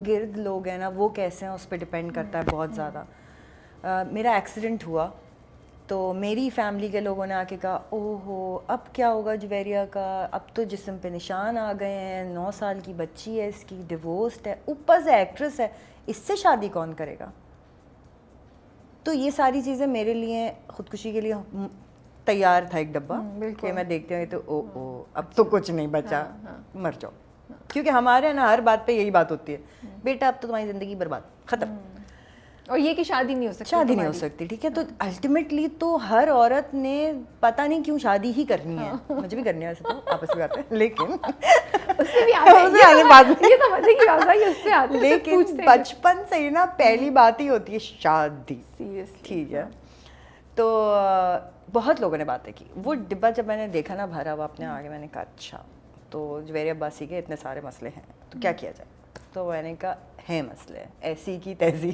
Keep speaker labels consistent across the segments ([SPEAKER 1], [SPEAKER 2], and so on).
[SPEAKER 1] گرد لوگ ہیں نا وہ کیسے ہیں اس پہ ڈپینڈ کرتا ہے بہت زیادہ. میرا ایکسیڈنٹ ہوا تو میری فیملی کے لوگوں نے آ کے کہا او ہو اب کیا ہوگا جویریہ کا, اب تو جسم پہ نشان آ گئے ہیں, 9 سال کی بچی ہے اس کی, ڈیورسڈ ہے, اوپر سے ایکٹریس ہے, اس سے شادی کون کرے گا. تو یہ ساری چیزیں میرے لیے خودکشی کے لیے تیار تھا ایک ڈبہ کہ میں دیکھتی ہوں تو او اب تو کچھ نہیں بچا, مر جاؤ. کیونکہ ہمارے نا ہر بات پہ یہی بات ہوتی ہے, بیٹا اب تو تمہاری زندگی برباد, ختم.
[SPEAKER 2] اور یہ کہ شادی نہیں ہو سکتی,
[SPEAKER 1] شادی نہیں ہو سکتی, ٹھیک ہے. تو الٹیمیٹلی تو ہر عورت نے پتہ نہیں کیوں شادی ہی کرنی ہے. مجھے بھی کرنی ہے ویسے تو, آپس میں بات ہے, لیکن
[SPEAKER 2] اس سے بھی آنے بعد میں یہ تو مزے کی بات ہے اس سے آتے,
[SPEAKER 1] لیکن بچپن سے ہی نا پہلی بات ہی ہوتی ہے شادی,
[SPEAKER 2] سیریسلی,
[SPEAKER 1] ٹھیک ہے. تو بہت لوگوں نے باتیں کی. وہ ڈبہ جب میں نے دیکھا نا بھرا ہوا اپنے آگے, میں نے کہا اچھا تو جویریہ عباسی کے اتنے سارے مسئلے ہیں تو کیا کیا جائے. تو میں نے کہا ہے مسئلے ایسی کی تیسی,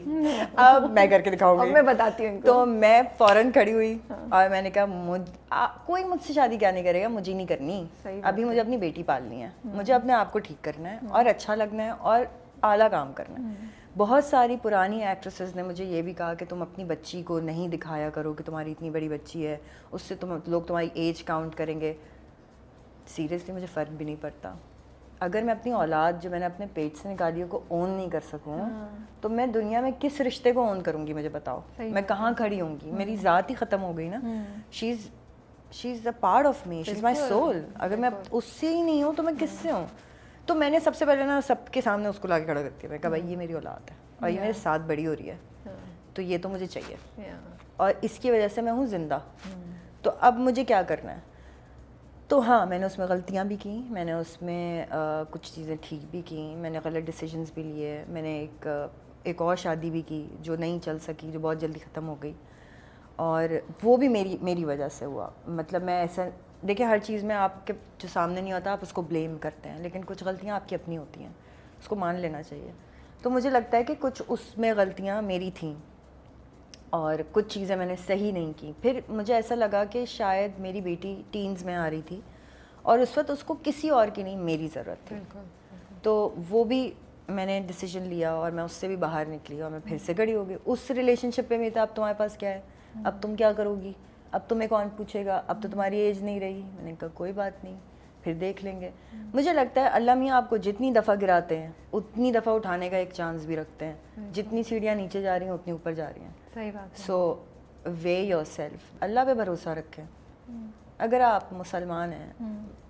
[SPEAKER 1] اب میں کر کے دکھاؤں گی,
[SPEAKER 2] میں بتاتی ہوں.
[SPEAKER 1] تو میں فوراً کھڑی ہوئی اور میں نے کہا کوئی مجھ سے شادی کیا نہیں کرے گا, مجھے نہیں کرنی, ابھی مجھے اپنی بیٹی پالنی ہے, مجھے اپنے آپ کو ٹھیک کرنا ہے اور اچھا لگنا ہے اور اعلیٰ کام کرنا ہے. بہت ساری پرانی ایکٹریسز نے مجھے یہ بھی کہا کہ تم اپنی بچی کو نہیں دکھایا کرو کہ تمہاری اتنی بڑی بچی ہے, اس سے لوگ تمہاری ایج کاؤنٹ کریں گے. سیریسلی مجھے فرق بھی نہیں پڑتا. اگر میں اپنی اولاد جو میں نے اپنے پیٹ سے نکالی کو اون نہیں کر سکوں تو میں دنیا میں کس رشتے کو اون کروں گی, مجھے بتاؤ میں کہاں کھڑی ہوں گی. میری ذات ہی ختم ہو گئی نا. She is a part of me, she is my soul. اگر میں اس سے ہی نہیں ہوں تو میں کس سے ہوں. تو میں نے سب سے پہلے نا سب کے سامنے اس کو لا کے کھڑا کرتی ہے, میں کہا بھائی یہ میری اولاد ہے اور یہ میرے ساتھ بڑی ہو رہی ہے, تو یہ تو مجھے چاہیے اور اس کی وجہ سے میں ہوں زندہ. تو اب مجھے کیا کرنا ہے. تو ہاں میں نے اس میں غلطیاں بھی کیں, میں نے اس میں کچھ چیزیں ٹھیک بھی کیں, میں نے غلط ڈیسیجنس بھی لیے. میں نے ایک اور شادی بھی کی جو نہیں چل سکی, جو بہت جلدی ختم ہو گئی, اور وہ بھی میری وجہ سے ہوا. مطلب میں ایسا دیکھیں ہر چیز میں آپ کے جو سامنے نہیں ہوتا آپ اس کو بلیم کرتے ہیں, لیکن کچھ غلطیاں آپ کی اپنی ہوتی ہیں, اس کو مان لینا چاہیے. تو مجھے لگتا ہے کہ کچھ اس میں غلطیاں میری تھیں اور کچھ چیزیں میں نے صحیح نہیں کی. پھر مجھے ایسا لگا کہ شاید میری بیٹی ٹینز میں آ رہی تھی اور اس وقت اس کو کسی اور کی نہیں میری ضرورت تھی. تو وہ بھی میں نے ڈیسیجن لیا اور میں اس سے بھی باہر نکلی اور میں پھر سے کھڑی ہو گئی. اس ریلیشن شپ پہ میں تھا اب تمہارے پاس کیا ہے, اب تم کیا کرو گی, اب تمہیں کون پوچھے گا, اب تو تمہاری ایج نہیں رہی. میں نے کہا کوئی بات نہیں, پھر دیکھ لیں گے. مجھے لگتا ہے اللہ میاں آپ کو جتنی دفعہ گراتے ہیں اتنی دفعہ اٹھانے کا ایک چانس بھی رکھتے ہیں. جتنی سیڑھیاں نیچے جا رہی ہیں اتنی اوپر جا رہی ہیں.
[SPEAKER 2] صحیح بات ہے.
[SPEAKER 1] سو وے یور سیلف, اللہ پہ بھروسہ رکھیں. اگر آپ مسلمان ہیں,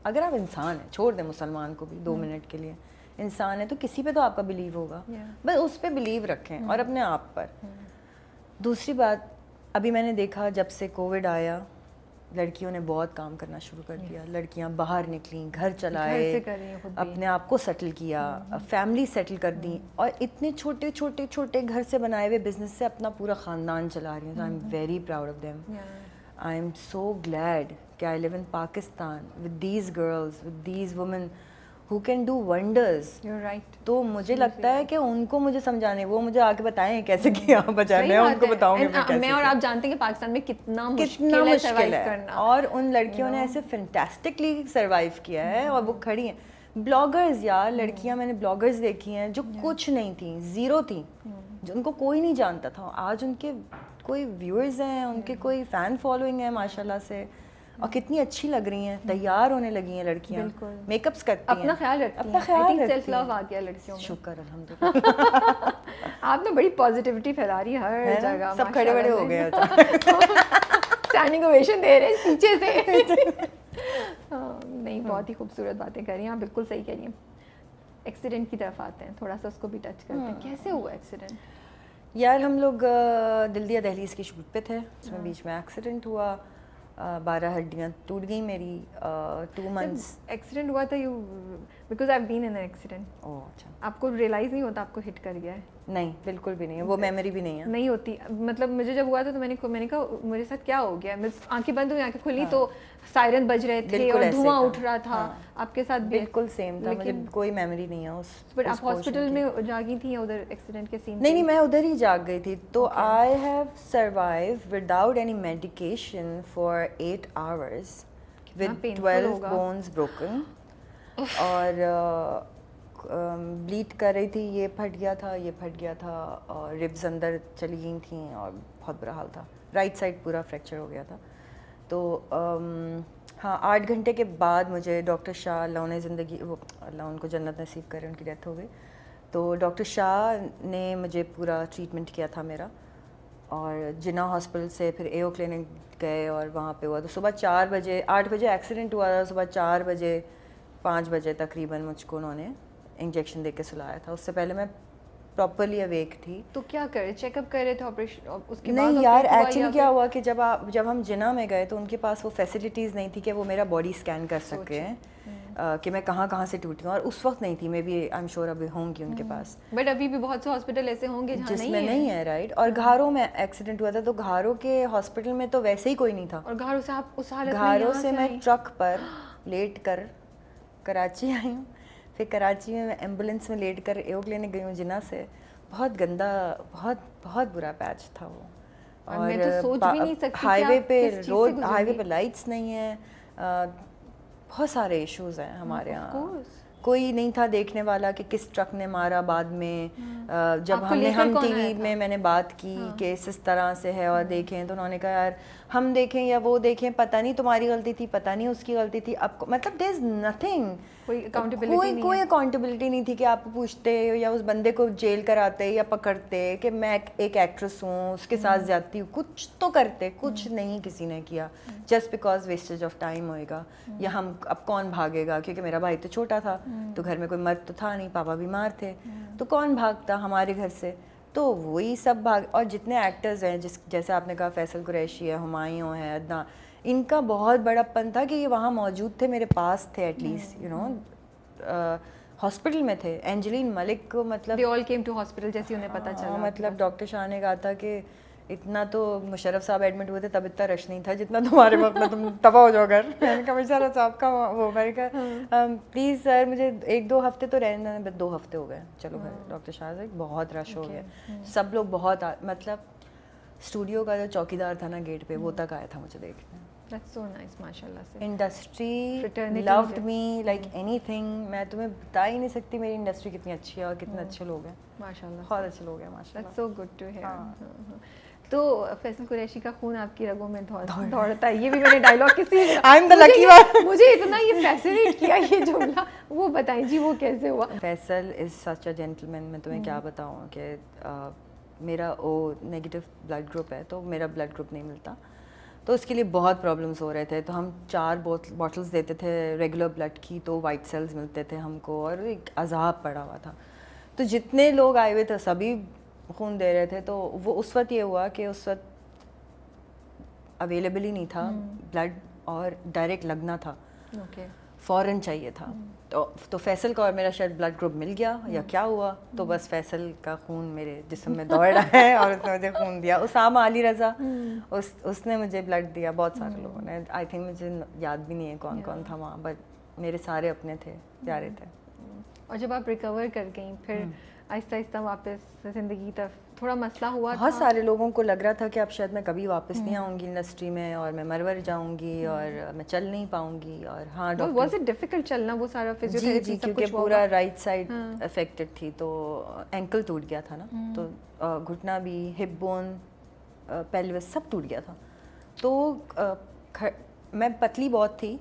[SPEAKER 1] اگر آپ انسان ہیں, چھوڑ دیں مسلمان کو بھی 2 منٹ کے لیے, انسان ہے تو کسی پہ تو آپ کا بلیو ہوگا, بس اس پہ بلیو رکھیں اور اپنے آپ پر. دوسری بات, ابھی میں نے دیکھا جب سے کووڈ آیا لڑکیوں نے بہت کام کرنا شروع کر دیا. لڑکیاں باہر نکلیں, گھر چلائے, اپنے آپ کو سیٹل کیا, فیملی سیٹل کر دیں, اور اتنے چھوٹے چھوٹے چھوٹے گھر سے بنائے ہوئے بزنس سے اپنا پورا خاندان چلا رہی ہیں. I am very proud of them. I am so glad کہ I live in Pakistan with these girls, with these women who can do wonders.
[SPEAKER 2] You're right.
[SPEAKER 1] تو مجھے لگتا ہے کہ ان کو مجھے سمجھانے, وہ مجھے آ کے بتائیں کیسے کیا, بجائے میں ان کو بتاؤں گی
[SPEAKER 2] میں اور آپ جانتے ہیں کہ پاکستان میں کتنا
[SPEAKER 1] مشکل ہے, اور ان لڑکیوں نے ایسے فینٹاسٹکلی سروائیو کیا ہے اور وہ کھڑی ہیں. بلاگرز یار, لڑکیاں میں نے بلاگرز دیکھی ہیں جو کچھ نہیں تھیں, زیرو تھیں, جن کو کوئی نہیں جانتا تھا, آج ان کے کوئی ویورز ہیں, ان کے کوئی فین فالوئنگ ہے ماشاء اللہ سے, اور کتنی اچھی لگ رہی ہیں, تیار ہونے لگی ہیں لڑکیاں, میک اپس کرتی ہیں,
[SPEAKER 2] اپنا خیال رکھتی ہیں,
[SPEAKER 1] اپنا خیال رکھتی ہیں.
[SPEAKER 2] سیلف لو آ گیا لڑکیوں میں,
[SPEAKER 1] شکر الحمدللہ.
[SPEAKER 2] آپ نے بڑی پازیٹیوٹی پھیلا رہی ہے ہر جگہ,
[SPEAKER 1] سب کھڑے بڑے ہو گئے,
[SPEAKER 2] اسٹینڈنگ اویشن دے رہے ہیں پیچھے سے. نہیں, بہت ہی خوبصورت باتیں کر رہی ہیں آپ, بالکل صحیح کہہ رہی ہیں. ایکسیڈنٹ کی طرف آتے ہیں, تھوڑا سا اس کو بھی ٹچ کرتے ہیں. کیسے ہوا ایکسیڈنٹ؟
[SPEAKER 1] یار ہم لوگ دل دیا دہلیز کی شوٹ پہ تھے, اس میں بیچ میں ایکسیڈنٹ ہوا, 12 ہڈیاں ٹوٹ گئیں میری. 2 months
[SPEAKER 2] ایکسیڈنٹ ہوا تھا, because I have been in an accident.
[SPEAKER 1] اچھا,
[SPEAKER 2] آپ کو ریئلائز نہیں ہوتا آپ کو ہٹ کر گیا ہے؟
[SPEAKER 1] نہیں بالکل بھی نہیں ہے, وہ میموری بھی نہیں ہے.
[SPEAKER 2] نہیں ہوتی. مطلب مجھے جب ہوا تھا تو میں نے کہا میرے ساتھ کیا ہو گیا, آنکھیں بند ہوئی, آنکھیں کھلی تو سائرن بج رہے تھے اور دھواں اٹھ رہا تھا. آپ کے ساتھ
[SPEAKER 1] بالکل سیم تھا, مجھے کوئی میموری نہیں ہے اس.
[SPEAKER 2] بٹ آپ ہاسپٹل میں جاگی تھی یا ادھر ایکسیڈنٹ کے سین؟
[SPEAKER 1] نہیں, میں ادھر ہی جاگ گئی تھی. تو I have survived without any medication for 8 hours with 12 bones broken, اور بلیڈ کر رہی تھی, یہ پھٹ گیا تھا, یہ پھٹ گیا تھا, اور ربز اندر چلی گئی تھیں اور بہت برا حال تھا. رائٹ سائڈ پورا فریکچر ہو گیا تھا. تو ہاں 8 گھنٹے کے بعد مجھے ڈاکٹر شاہ, اللہ انہیں زندگی, وہ اللہ ان کو جنت نصیب کرے, ان کی ڈیتھ ہو گئی. تو ڈاکٹر شاہ نے مجھے پورا ٹریٹمنٹ کیا تھا میرا, اور جناح ہاسپٹل سے پھر اے او کلینک گئے اور وہاں پہ ہوا. تو صبح 4 بجے, 8 بجے ایکسیڈنٹ ہوا تھا, صبح 4 بجے 5 بجے تقریباً مجھ کو انہوں نے انجیکشن دے کے سلایا تھا. اس سے پہلے میں پراپرلی اویک تھی.
[SPEAKER 2] تو کیا کرے, چیک اپ کر رہے تھے آپریشن اس کے بعد؟
[SPEAKER 1] نہیں یار, ایکچولی کیا ہوا کہ جب ہم جناح میں گئے تو ان کے پاس وہ فیسلٹیز نہیں تھی کہ وہ میرا باڈی اسکین کر سکے ہیں کہ میں کہاں کہاں سے ٹوٹی ہوں, اور اس وقت نہیں تھی. میں بھی آئی ایم شیور ابھی ہوں گی ان کے پاس,
[SPEAKER 2] بٹ ابھی بھی بہت سے ہاسپٹل ایسے ہوں گے
[SPEAKER 1] جس میں نہیں ہے. رائٹ. اور گھاروں میں ایکسیڈنٹ ہوا تھا, تو گھاروں کے ہاسپٹل میں تو ویسے ہی کوئی نہیں تھا.
[SPEAKER 2] اور گھاروں سے آپ اس حالت میں
[SPEAKER 1] گھاروں سے میں ٹرک پر لیٹ کر کراچی آئی ہوں, پھر کراچی میں ایمبولینس میں لیٹ کر ایو کلینک گئی ہوں جناح سے. بہت گندا, بہت بہت برا پیچ تھا وہ. اور ہائی وے پہ, روڈ ہائی وے پہ لائٹس نہیں ہیں, بہت سارے ایشوز ہیں ہمارے یہاں. کوئی نہیں تھا دیکھنے والا کہ کس ٹرک نے مارا. بعد میں جب ہم ٹی وی میں میں نے بات کی کہ اس طرح سے ہے اور دیکھیں, تو انہوں نے کہا یار ہم دیکھیں یا وہ دیکھیں, پتہ نہیں تمہاری غلطی تھی, پتہ نہیں اس کی غلطی تھی. اب مطلب دیر از نتھنگ, کوئی اکاؤنٹیبلٹی نہیں تھی کہ آپ پوچھتے یا اس بندے کو جیل کراتے یا پکڑتے کہ میں ایک ایکٹریس ہوں, اس کے ساتھ زیادتی ہوں. کچھ تو کرتے, کچھ نہیں کسی نے کیا, just because wastage of time ہوئے گا. یا ہم اب کون بھاگے گا, کیونکہ میرا بھائی تو چھوٹا تھا, تو گھر میں کوئی مرد تو تھا نہیں, پاپا بیمار تھے, تو کون بھاگتا ہمارے گھر سے. تو وہی سب بھاگ. اور جتنے ایکٹرز ہیں, جیسے آپ نے کہا فیصل قریشی ہے, ہمایوں ہے, عدنان, ان کا بہت بڑا پن تھا کہ یہ وہاں موجود تھے, میرے پاس تھے, at least you know hospital میں تھے. اینجلین ملک کو مطلب
[SPEAKER 2] they all came to hospital جیسے انہیں پتہ چلا.
[SPEAKER 1] مطلب ڈاکٹر شاہ نے کہا تھا کہ اتنا تو مشرف صاحب ایڈمٹ ہوئے تھے تب اتنا رش نہیں تھا جتنا تمہارے وقت میں, تم تباہ ہو جاؤ گھر. میں نے کہا مشرف صاحب کا وہ, میں نے کہا پلیز سر مجھے 1-2 ہفتے تو رہنے, 2 ہفتے ہو گئے, چلو گھر. ڈاکٹر شاہ سے بہت رش ہو گیا, سب لوگ بہت, مطلب اسٹوڈیو کا جو چوکیدار تھا نا گیٹ پہ, وہ تک آیا تھا مجھے دیکھنے.
[SPEAKER 2] That's so nice, ماشاءاللہ سے.
[SPEAKER 1] Industry loved me like anything. میں تمہیں بتا ہی نہیں سکتی میری انڈسٹری کتنی اچھی ہے اور کتنے اچھے لوگ ہیں,
[SPEAKER 2] ماشاءاللہ,
[SPEAKER 1] بہت اچھے لوگ ہیں ماشاءاللہ.
[SPEAKER 2] That's so good to hear. تو فیصل قریشی کا خون آپ کی رگوں میں دوڑتا ہے, یہ بھی میں نے ڈائلاگ کسی
[SPEAKER 1] I'm the lucky one.
[SPEAKER 2] مجھے اتنا یہ فیسینیٹ کیا یہ جملہ, وہ بتائیں جی وہ کیسے ہوا.
[SPEAKER 1] فیصل از سچ اے جینٹلمین. میں تمہیں کیا بتاؤں کہ میرا او نیگیٹو بلڈ گروپ ہے, تو میرا بلڈ گروپ نہیں ملتا, تو اس کے لیے بہت پرابلمس ہو رہے تھے. تو ہم 4 بوٹلس دیتے تھے ریگولر بلڈ کی, تو وائٹ سیلز ملتے تھے ہم کو, اور ایک عذاب پڑا ہوا تھا. تو جتنے لوگ آئے ہوئے تھے سبھی خون دے رہے تھے. تو وہ اس وقت یہ ہوا کہ اس وقت اویلیبل ہی نہیں تھا بلڈ, اور ڈائریکٹ لگنا تھا, فوراً چاہیے تھا. تو فیصل کا اور میرا شاید بلڈ گروپ مل گیا یا کیا ہوا, تو بس فیصل کا خون میرے جسم میں دوڑ رہا ہے, اور اس نے مجھے خون دیا. اسامہ علی رضا, اس نے مجھے بلڈ دیا, بہت سارے لوگوں نے. آئی تھنک مجھے یاد بھی نہیں ہے کون کون تھا وہاں, بٹ میرے سارے اپنے تھے, پیارے تھے.
[SPEAKER 2] اور جب آپ ریکور کر گئیں پھر آہستہ آہستہ واپس زندگی طرف تھوڑا مسئلہ ہوا.
[SPEAKER 1] بہت سارے لوگوں کو لگ رہا تھا کہ اب شاید میں کبھی واپس نہیں آؤں گی انڈسٹری میں, اور میں مر جاؤں گی, اور میں چل نہیں پاؤں گی. اور ہاں
[SPEAKER 2] واز اٹ ڈیفیکلٹ چلنا, وہ سارا فزیوتھیراپی
[SPEAKER 1] جی, کیونکہ پورا رائٹ سائڈ افیکٹڈ تھی, تو اینکل ٹوٹ گیا تھا نا, تو گھٹنا بھی, ہپ بون, پیلوس سب ٹوٹ گیا تھا. تو میں پتلی بہت تھی,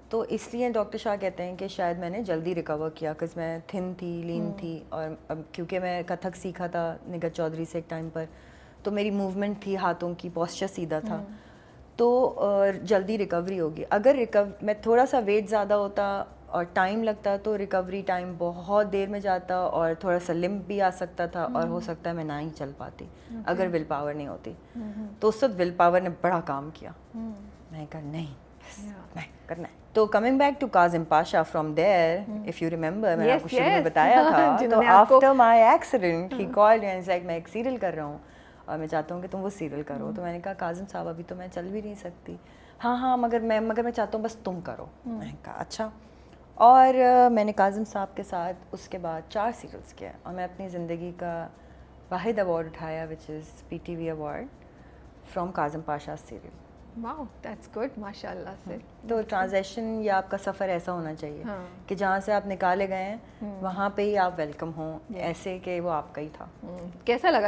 [SPEAKER 1] تو اس لیے ڈاکٹر شاہ کہتے ہیں کہ شاید میں نے جلدی ریکور کیا, بکاز میں تھن تھی, لین تھی, اور کیونکہ میں کتھک سیکھا تھا نگہت چودھری سے ایک ٹائم پر, تو میری موومنٹ تھی ہاتھوں کی, پوسچر سیدھا تھا, تو جلدی ریکوری ہوگی. اگر میں تھوڑا سا ویٹ زیادہ ہوتا اور ٹائم لگتا, تو ریکوری ٹائم بہت دیر میں جاتا, اور تھوڑا سا لمپ بھی آ سکتا تھا, اور ہو سکتا ہے میں نہ ہی چل پاتی اگر ول پاور نہیں ہوتی. تو اس وقت ول پاور نے بڑا کام کیا. میں نے کہا نہیں کرنا ہے. تو coming back to Kazim Pasha from there, if you remember, میں نے آپ کو شروع میں بتایا تھا, تو after my accident he called and said میں ایک سیریل کر رہا ہوں اور میں چاہتا ہوں کہ تم وہ سیریل کرو. تو میں نے کہا کاظم صاحب ابھی تو میں چل بھی نہیں سکتی. ہاں مگر میں چاہتا ہوں بس تم کرو. میں نے کہا اچھا. اور میں نے کاظم صاحب کے ساتھ اس کے بعد 4 سیریلس کیا, اور میں اپنی زندگی کا واحد ایوارڈ اٹھایا وچ از PTV award from Kazim Pasha serial.
[SPEAKER 2] Wow that's good ماشاءاللہ سے.
[SPEAKER 1] تو ٹرانزیکشن یا آپ کا سفر ایسا ہونا چاہیے کہ جہاں سے آپ نکالے گئے ہیں وہاں پہ ہی آپ ویلکم ہوں, ایسے کہ وہ آپ کا ہی تھا.
[SPEAKER 2] کیسا لگا